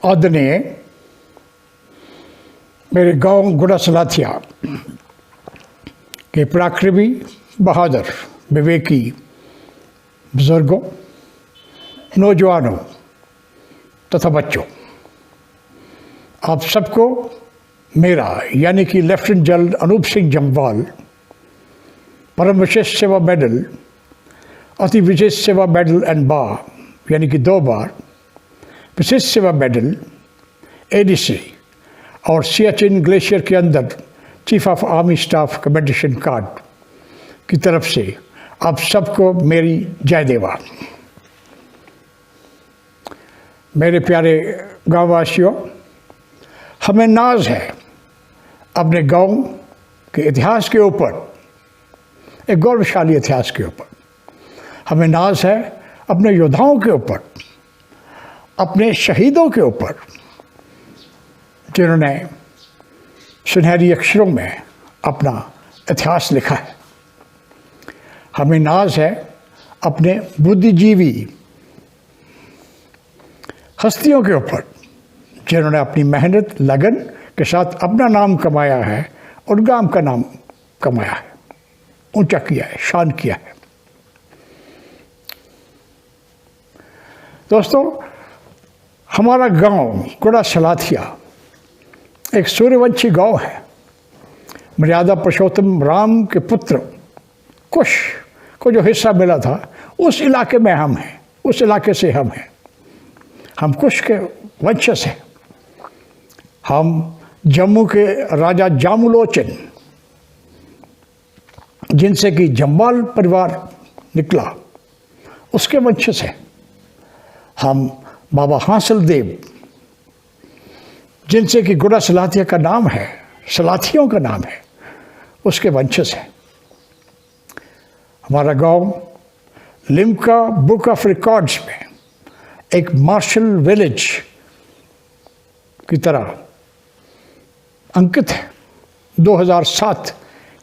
आदरणीय मेरे गांव गुड़ा सलाथिया के पराक्रमी, बहादुर, विवेकी बुजुर्गों, नौजवानों तथा बच्चों, आप सबको मेरा यानी कि लेफ्टिनेंट जनरल अनूप सिंह जम्वाल परम विशेष सेवा मेडल, अति विशेष सेवा मेडल एंड बार यानी कि 2 बार विशेष सेवा मेडल, एडीसी और सियाचिन ग्लेशियर के अंदर chief of army staff commendation card की तरफ से आप सबको मेरी जय देवा। मेरे प्यारे गाँववासियों, हमें नाज है अपने गांव के इतिहास के ऊपर, एक गौरवशाली इतिहास के ऊपर। हमें नाज है अपने योद्धाओं के ऊपर, अपने शहीदों के ऊपर, जिन्होंने सुनहरी अक्षरों में अपना इतिहास लिखा है। हमें नाज है अपने बुद्धिजीवी हस्तियों के ऊपर, जिन्होंने अपनी मेहनत लगन के साथ अपना नाम कमाया है और गांव का नाम कमाया है, ऊंचा किया है, शान किया है। दोस्तों, हमारा गांव गुड़ा सलाथिया एक सूर्यवंशी गांव है। मर्यादा पुरुषोत्तम राम के पुत्र कुश को जो हिस्सा मिला था, उस इलाके में हम हैं, उस इलाके से हम हैं। हम कुश के वंशज हैं। हम जम्मू के राजा जामुलोचन, जिनसे कि जम्वाल परिवार निकला, उसके वंशज हैं। हम बाबा हांसल देव, जिनसे कि गुड़ा सलाथिया का नाम है, सलाथियों का नाम है, उसके वंशज हैं। हमारा गांव लिम्का बुक ऑफ रिकॉर्ड्स में एक मार्शल विलेज की तरह अंकित है, 2007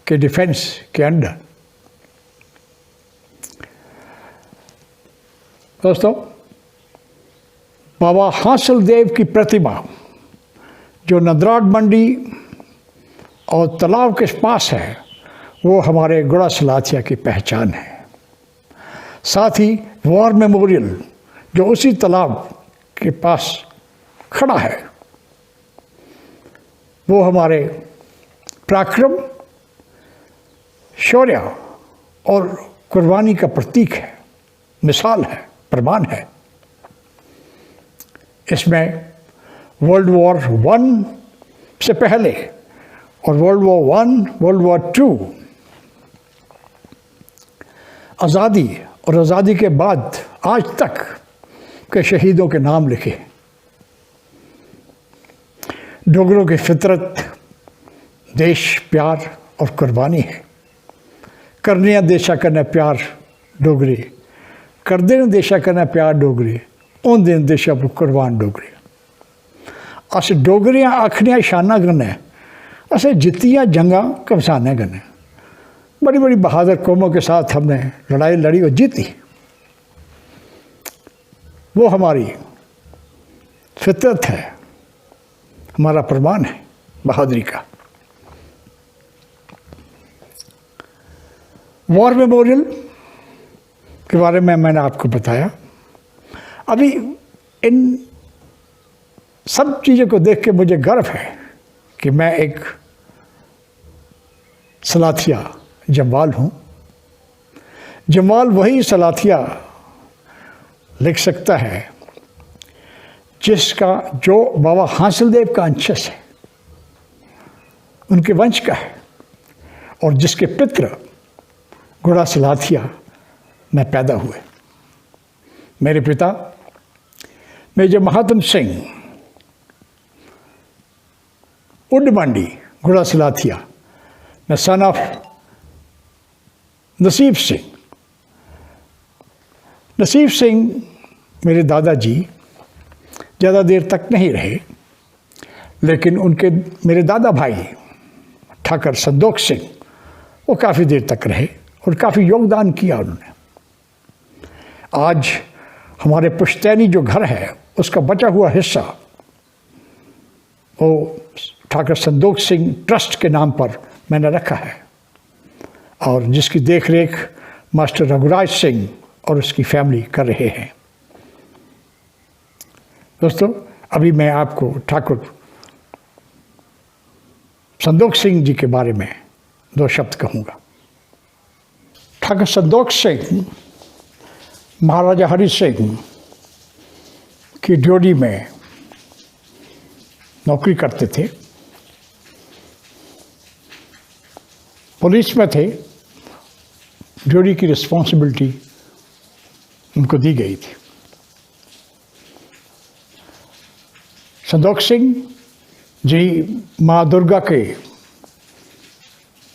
के डिफेंस के अंडर। दोस्तों, बाबा हांसल देव की प्रतिमा जो नंदराट मंडी और तालाब के पास है, वो हमारे गुड़ा सलाथिया की पहचान है। साथ ही वॉर मेमोरियल जो उसी तालाब के पास खड़ा है, वो हमारे पराक्रम, शौर्य और कुर्बानी का प्रतीक है, मिसाल है, प्रमाण है। इसमें वर्ल्ड वॉर 1 से पहले और वर्ल्ड वॉर 1, वर्ल्ड वॉर 2, आज़ादी और आज़ादी के बाद आज तक के शहीदों के नाम लिखे। डोगरों की फितरत देश प्यार और कुर्बानी है। करने देशा करना प्यार डोगरी, कर देने देशा करना प्यार डोगरी, उन दिन देशा पर कुर्बान डोगरी। अस डोगरियां आखनियां शाना गन्ने, असें जितियां जंगा कमसाने गन्ने। बड़ी बड़ी बहादुर कौमों के साथ हमने लड़ाई लड़ी और जीती। वो हमारी फितरत है, हमारा प्रमाण है बहादुरी का। वॉर मेमोरियल के बारे में मैंने आपको बताया। अभी इन सब चीज़ों को देख के मुझे गर्व है कि मैं एक सलाथिया जम्वाल हूँ। जम्वाल वही सलाथिया लिख सकता है जिसका, जो बाबा हांसल देव का अंशज है, उनके वंश का है, और जिसके पित्र गुड़ा सलाथिया में पैदा हुए। मेरे पिता मेजर महात्म सिंह उडमंडी गुड़ा सलाथिया में सन ऑफ नसीब सिंह। नसीब सिंह मेरे दादाजी ज़्यादा देर तक नहीं रहे, लेकिन उनके मेरे दादा भाई ठाकर संदोख सिंह, वो काफ़ी देर तक रहे और काफ़ी योगदान किया उन्होंने। आज हमारे पुश्तैनी जो घर है, उसका बचा हुआ हिस्सा वो ठाकुर संदोख सिंह ट्रस्ट के नाम पर मैंने रखा है और जिसकी देखरेख मास्टर रघुराज सिंह और उसकी फैमिली कर रहे हैं। दोस्तों, अभी मैं आपको ठाकुर संदोख सिंह जी के बारे में 2 शब्द कहूँगा। ठाकुर संदोख सिंह महाराजा हरि सिंह की ड्योढ़ी में नौकरी करते थे, पुलिस में थे। ड्योढ़ी की रिस्पॉन्सिबिलिटी उनको दी गई थी। संदोख सिंह जी माँ दुर्गा के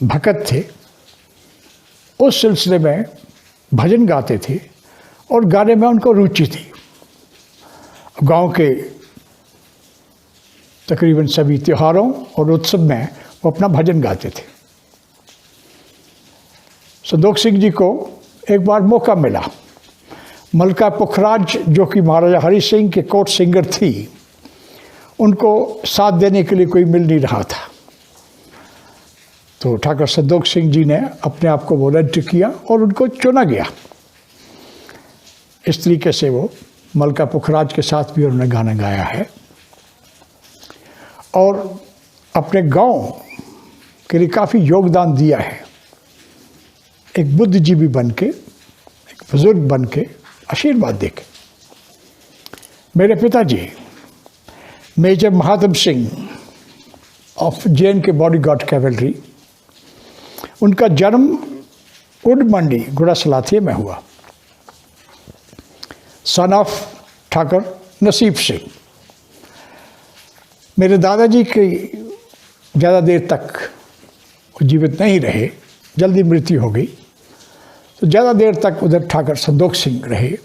भक्त थे। उस सिलसिले में भजन गाते थे और गाने में उनको रुचि थी। गांव के तकरीबन सभी त्योहारों और उत्सव में वो अपना भजन गाते थे। संदोख सिंह जी को एक बार मौका मिला। मलका पुखराज जो कि महाराजा हरि सिंह के कोर्ट सिंगर थी, उनको साथ देने के लिए कोई मिल नहीं रहा था। तो ठाकुर संदोख सिंह जी ने अपने आप को वॉलंटियर किया और उनको चुना गया। इस तरीके से वो मलका पुखराज के साथ भी उन्होंने गाना गाया है और अपने गांव के लिए काफ़ी योगदान दिया है। एक बुद्धिजीवी बन के, एक बुजुर्ग बन के, आशीर्वाद दे के। मेरे पिताजी major Mahatma Singh of JN के बॉडीगार्ड कैवलरी, उनका जन्म उड मंडी गुड़ा सलाथिया में हुआ। सन ऑफ ठाकुर नसीब सिंह। मेरे दादाजी की ज़्यादा देर तक जीवित नहीं रहे, जल्दी मृत्यु हो गई। तो ज़्यादा देर तक उधर ठाकुर संदोख सिंह रहे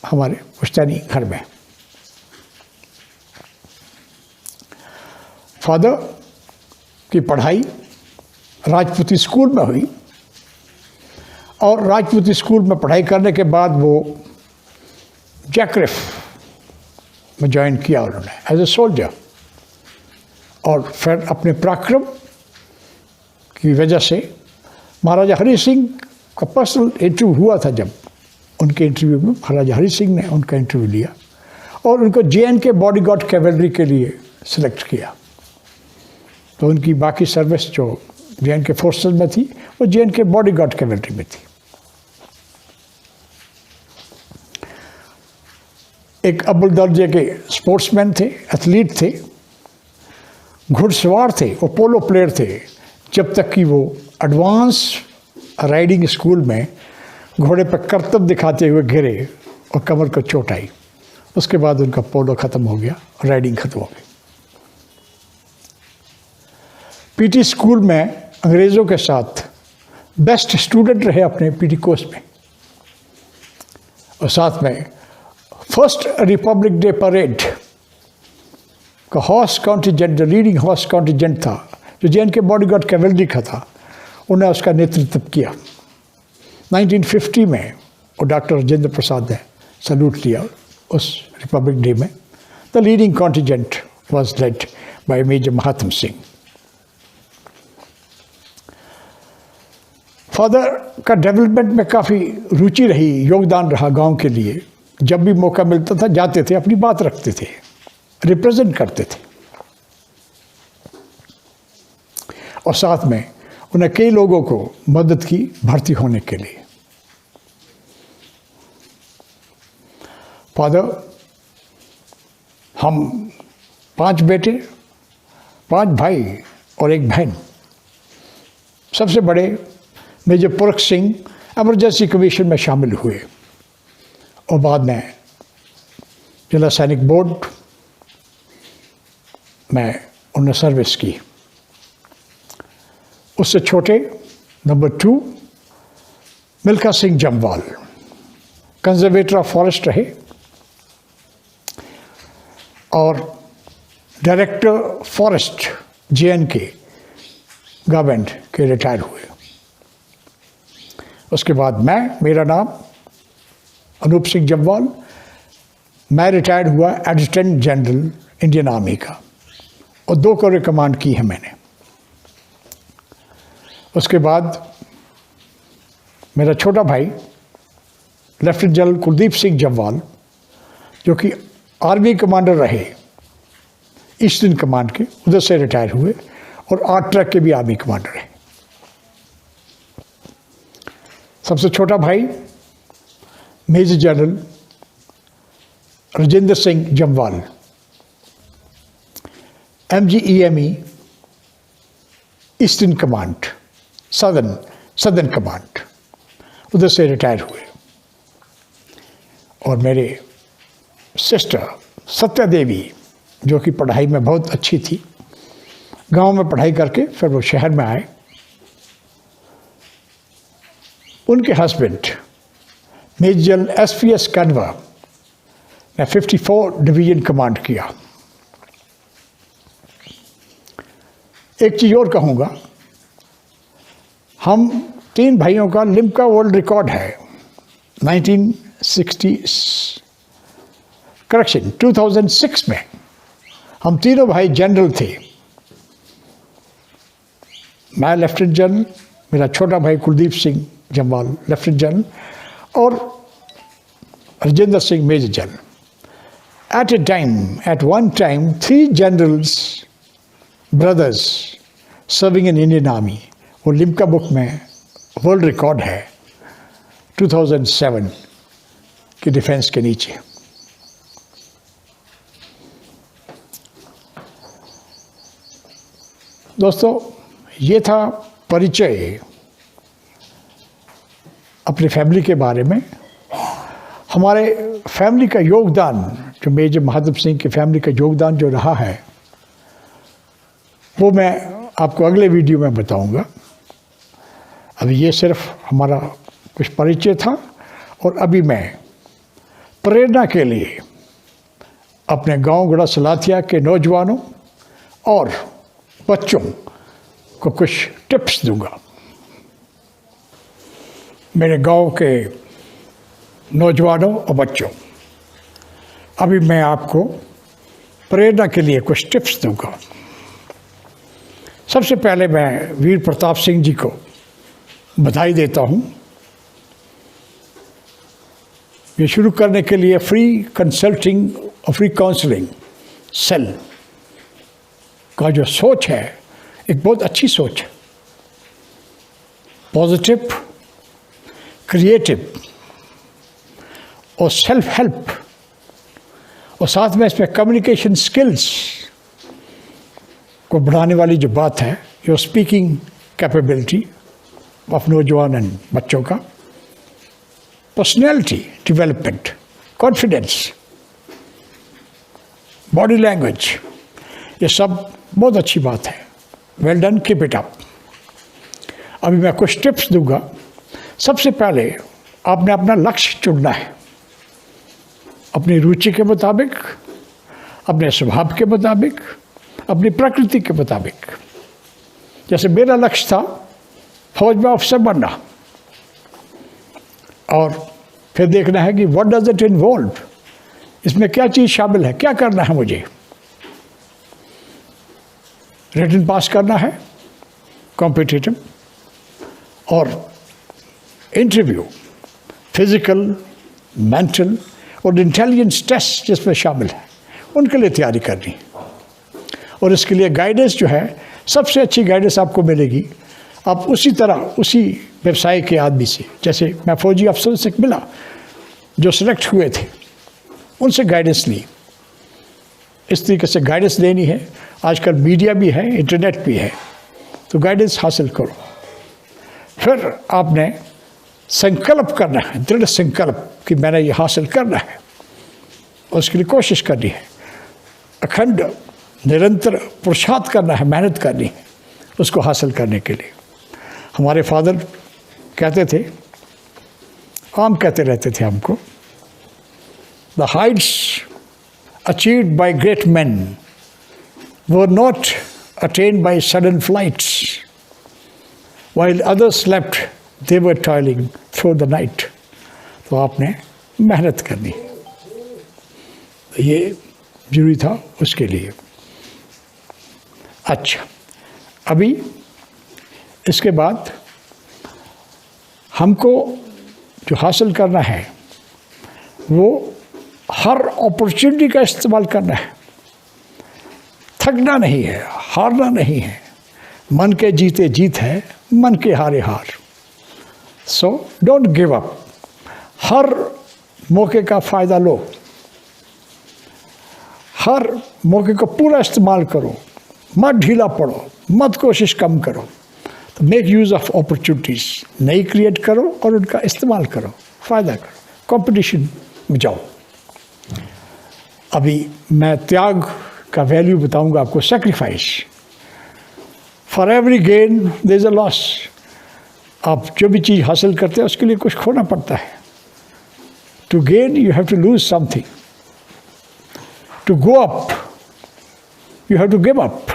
हमारे पुश्तैनी घर में। फादर की पढ़ाई राजपूती स्कूल में हुई और राजपूती स्कूल में पढ़ाई करने के बाद वो जैकरिफ में ज्वाइन किया उन्होंने एज ए सोल्जर। और फिर अपने पराक्रम की वजह से महाराजा हरि सिंह का पर्सनल इंटरव्यू हुआ था। जब उनके इंटरव्यू में महाराजा हरि सिंह ने उनका इंटरव्यू लिया और उनको जेएन के बॉडीगार्ड कैवलरी के लिए सिलेक्ट किया। तो उनकी बाकी सर्विस जो जेएन के फोर्सेस में थी, वो जेएन के बॉडीगार्ड कैवलरी में थी। एक अव्वल दर्जे के स्पोर्ट्समैन थे, एथलीट थे, घुड़सवार थे, वो पोलो प्लेयर थे, जब तक कि वो एडवांस राइडिंग स्कूल में घोड़े पर करतब दिखाते हुए गिरे और कमर को चोट आई। उसके बाद उनका पोलो ख़त्म हो गया, राइडिंग ख़त्म हो गई। पीटी स्कूल में अंग्रेज़ों के साथ बेस्ट स्टूडेंट रहे अपने पीटी कोर्स में। और साथ में फर्स्ट रिपब्लिक डे परेड का हॉर्स कॉन्टिजेंट, जो लीडिंग हॉर्स कॉन्टिजेंट था, जो जेएन के बॉडीगार्ड कैवलरी का था, उन्हें उसका नेतृत्व किया। 1950 में वो डॉक्टर राजेंद्र प्रसाद ने सल्यूट लिया उस रिपब्लिक डे में। The leading contingent was led by major Mahatma Singh. Father का डेवलपमेंट में काफ़ी रुचि रही, योगदान रहा गांव के लिए। जब भी मौका मिलता था जाते थे, अपनी बात रखते थे, रिप्रेजेंट करते थे। और साथ में उन्हें कई लोगों को मदद की भर्ती होने के लिए। फादर, हम 5 बेटे, 5 भाई और 1 बहन। सबसे बड़े मेजर पुरख सिंह एमरजेंसी कमीशन में शामिल हुए और बाद में जिला सैनिक बोर्ड में उन्होंने सर्विस की। उससे छोटे number 2 Milkha Singh Jamwal, conservator of forest रहे और डायरेक्टर फॉरेस्ट जेएन के गवर्नमेंट के रिटायर हुए। उसके बाद मेरा नाम अनूप सिंह जम्वाल, मैं रिटायर्ड हुआ एडिशनल जनरल इंडियन आर्मी का। और 2 कोर कमांड की है मैंने। उसके बाद मेरा छोटा भाई लेफ्टिनेंट जनरल कुलदीप सिंह जम्वाल, जो कि आर्मी कमांडर रहे ईस्टर्न कमांड के, उधर से रिटायर हुए और 8 ट्रक के भी आर्मी कमांडर रहे। सबसे छोटा भाई major general Rajendra Singh Jamwal, MGEME eastern command, southern command, उधर से रिटायर हुए। और मेरे सिस्टर सत्या देवी, जो कि पढ़ाई में बहुत अच्छी थी, गांव में पढ़ाई करके फिर वो शहर में आए। उनके husband major general SPS Kanwa ने 54 डिवीजन कमांड किया। एक चीज़ और कहूँगा, हम 3 भाइयों का लिम्का वर्ल्ड रिकॉर्ड है 2006 में। हम तीनों भाई जनरल थे। मैं लेफ्टिनेंट जनरल, मेरा छोटा भाई कुलदीप सिंह जम्वाल लेफ्टिनेंट जनरल और Rajendra Singh major general. At one time, 3 generals, brothers, serving in Indian Army. वो लिम्का बुक में वर्ल्ड रिकॉर्ड है 2007 की डिफेंस के नीचे। दोस्तों, ये था परिचय अपनी फैमिली के बारे में। हमारे फैमिली का योगदान, जो मेजर महादेव सिंह की फैमिली का योगदान जो रहा है, वो मैं आपको अगले वीडियो में बताऊंगा। अभी ये सिर्फ हमारा कुछ परिचय था, और अभी मैं प्रेरणा के लिए अपने गांव गड़ा सलाथिया के नौजवानों और बच्चों को कुछ टिप्स दूंगा। मेरे गांव के नौजवानों और बच्चों, अभी मैं आपको प्रेरणा के लिए कुछ टिप्स दूंगा। सबसे पहले मैं वीर प्रताप सिंह जी को बधाई देता हूं। ये शुरू करने के लिए फ्री कंसल्टिंग और फ्री काउंसलिंग सेल का जो सोच है, एक बहुत अच्छी सोच है, पॉजिटिव, क्रिएटिव और सेल्फ हेल्प, और साथ में इसमें कम्युनिकेशन स्किल्स को बढ़ाने वाली जो बात है, जो स्पीकिंग कैपेबिलिटी ऑफ नौजवान एंड बच्चों का, personality development, confidence, body language, ये सब बहुत अच्छी बात है। Well done, keep it up. अभी मैं कुछ टिप्स दूंगा। सबसे पहले आपने अपना लक्ष्य चुनना है, अपनी रुचि के मुताबिक, अपने स्वभाव के मुताबिक, अपनी प्रकृति के मुताबिक। जैसे मेरा लक्ष्य था फौज में अफसर बनना, और फिर देखना है कि व्हाट डज इट इन्वॉल्व, इसमें क्या चीज़ शामिल है, क्या करना है मुझे। रिटन पास करना है कॉम्पिटिटिव, और इंटरव्यू, फिजिकल, मेंटल और इंटेलिजेंस टेस्ट जिसमें शामिल है, उनके लिए तैयारी करनी। और इसके लिए गाइडेंस जो है, सबसे अच्छी गाइडेंस आपको मिलेगी आप उसी तरह, उसी व्यवसाय के आदमी से, जैसे मैं फौजी अफसर से मिला जो सिलेक्ट हुए थे, उनसे गाइडेंस ली। इस तरीके से गाइडेंस लेनी है। आजकल मीडिया भी है, इंटरनेट भी है, तो गाइडेंस हासिल करो। फिर आपने संकल्प करना है, दृढ़ संकल्प कि मैंने ये हासिल करना है, और उसके लिए कोशिश करनी है। अखंड निरंतर पुरुषार्थ करना है, मेहनत करनी है उसको हासिल करने के लिए। हमारे फादर कहते थे, आम कहते रहते थे हमको, the Heights achieved by great man were not attend by sudden flights, while others slept, they were toiling through the night. तो आपने मेहनत करनी, ये जरूरी था उसके लिए। अच्छा, अभी इसके बाद हमको जो हासिल करना है वो हर अपॉर्चुनिटी का इस्तेमाल करना है। थकना नहीं है, हारना नहीं है। मन के जीते जीत है, मन के हारे हार। So don't give up. हर मौके का फ़ायदा लो, हर मौके को पूरा इस्तेमाल करो, मत ढीला पड़ो, मत कोशिश कम करो। तो मेक यूज़ ऑफ अपॉर्चुनिटीज़, नई क्रिएट करो और उनका इस्तेमाल करो, फ़ायदा करो, कंपटीशन में जाओ। अभी मैं त्याग का वैल्यू बताऊंगा आपको, sacrifice. For every gain there is a loss. आप जो भी चीज़ हासिल करते हैं उसके लिए कुछ खोना पड़ता है। To gain you have to lose something, to go up you have to give up.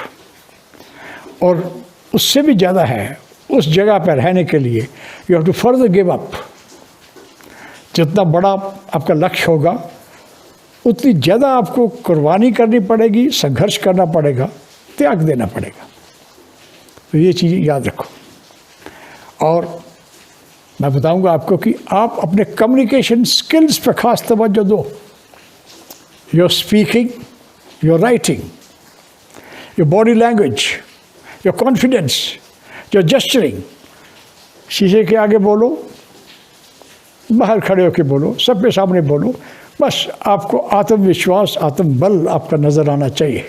और उससे भी ज़्यादा है, उस जगह पर रहने के लिए you have to further give up. जितना बड़ा आपका लक्ष्य होगा उतनी ज़्यादा आपको कुर्बानी करनी पड़ेगी, संघर्ष करना पड़ेगा, त्याग देना पड़ेगा। तो ये चीज़ याद रखो। और मैं बताऊंगा आपको कि आप अपने कम्युनिकेशन स्किल्स पर खास तवज्जो दो। Your speaking, your writing, your body language, your confidence, your gesturing. शीशे के आगे बोलो, बाहर खड़े होकर बोलो, सबके सामने बोलो, बस आपको आत्मविश्वास, आत्मबल आपका नज़र आना चाहिए।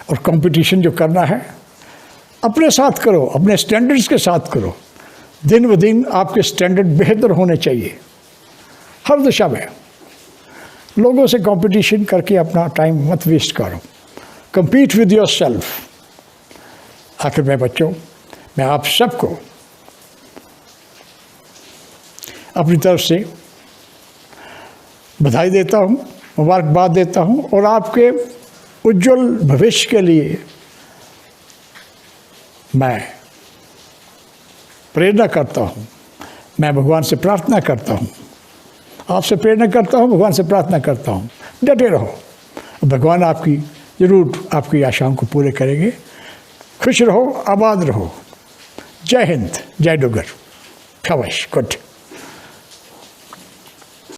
और कंपटीशन जो करना है अपने साथ करो, अपने स्टैंडर्ड्स के साथ करो। दिन ब दिन आपके स्टैंडर्ड बेहतर होने चाहिए हर दिशा में। लोगों से कंपटीशन करके अपना टाइम मत वेस्ट करो। compete with yourself। आखिर में बच्चों, मैं आप सबको अपनी तरफ से बधाई देता हूँ, मुबारकबाद देता हूँ और आपके उज्जवल भविष्य के लिए मैं प्रेरणा करता हूँ। मैं भगवान से प्रार्थना करता हूँ, आपसे प्रेरणा करता हूँ, भगवान से प्रार्थना करता हूँ, डटे रहो। भगवान आपकी ज़रूर आपकी आशाओं को पूरे करेंगे। खुश रहो, आबाद रहो। जय हिंद, जय डुगर। शाबाश, गुड।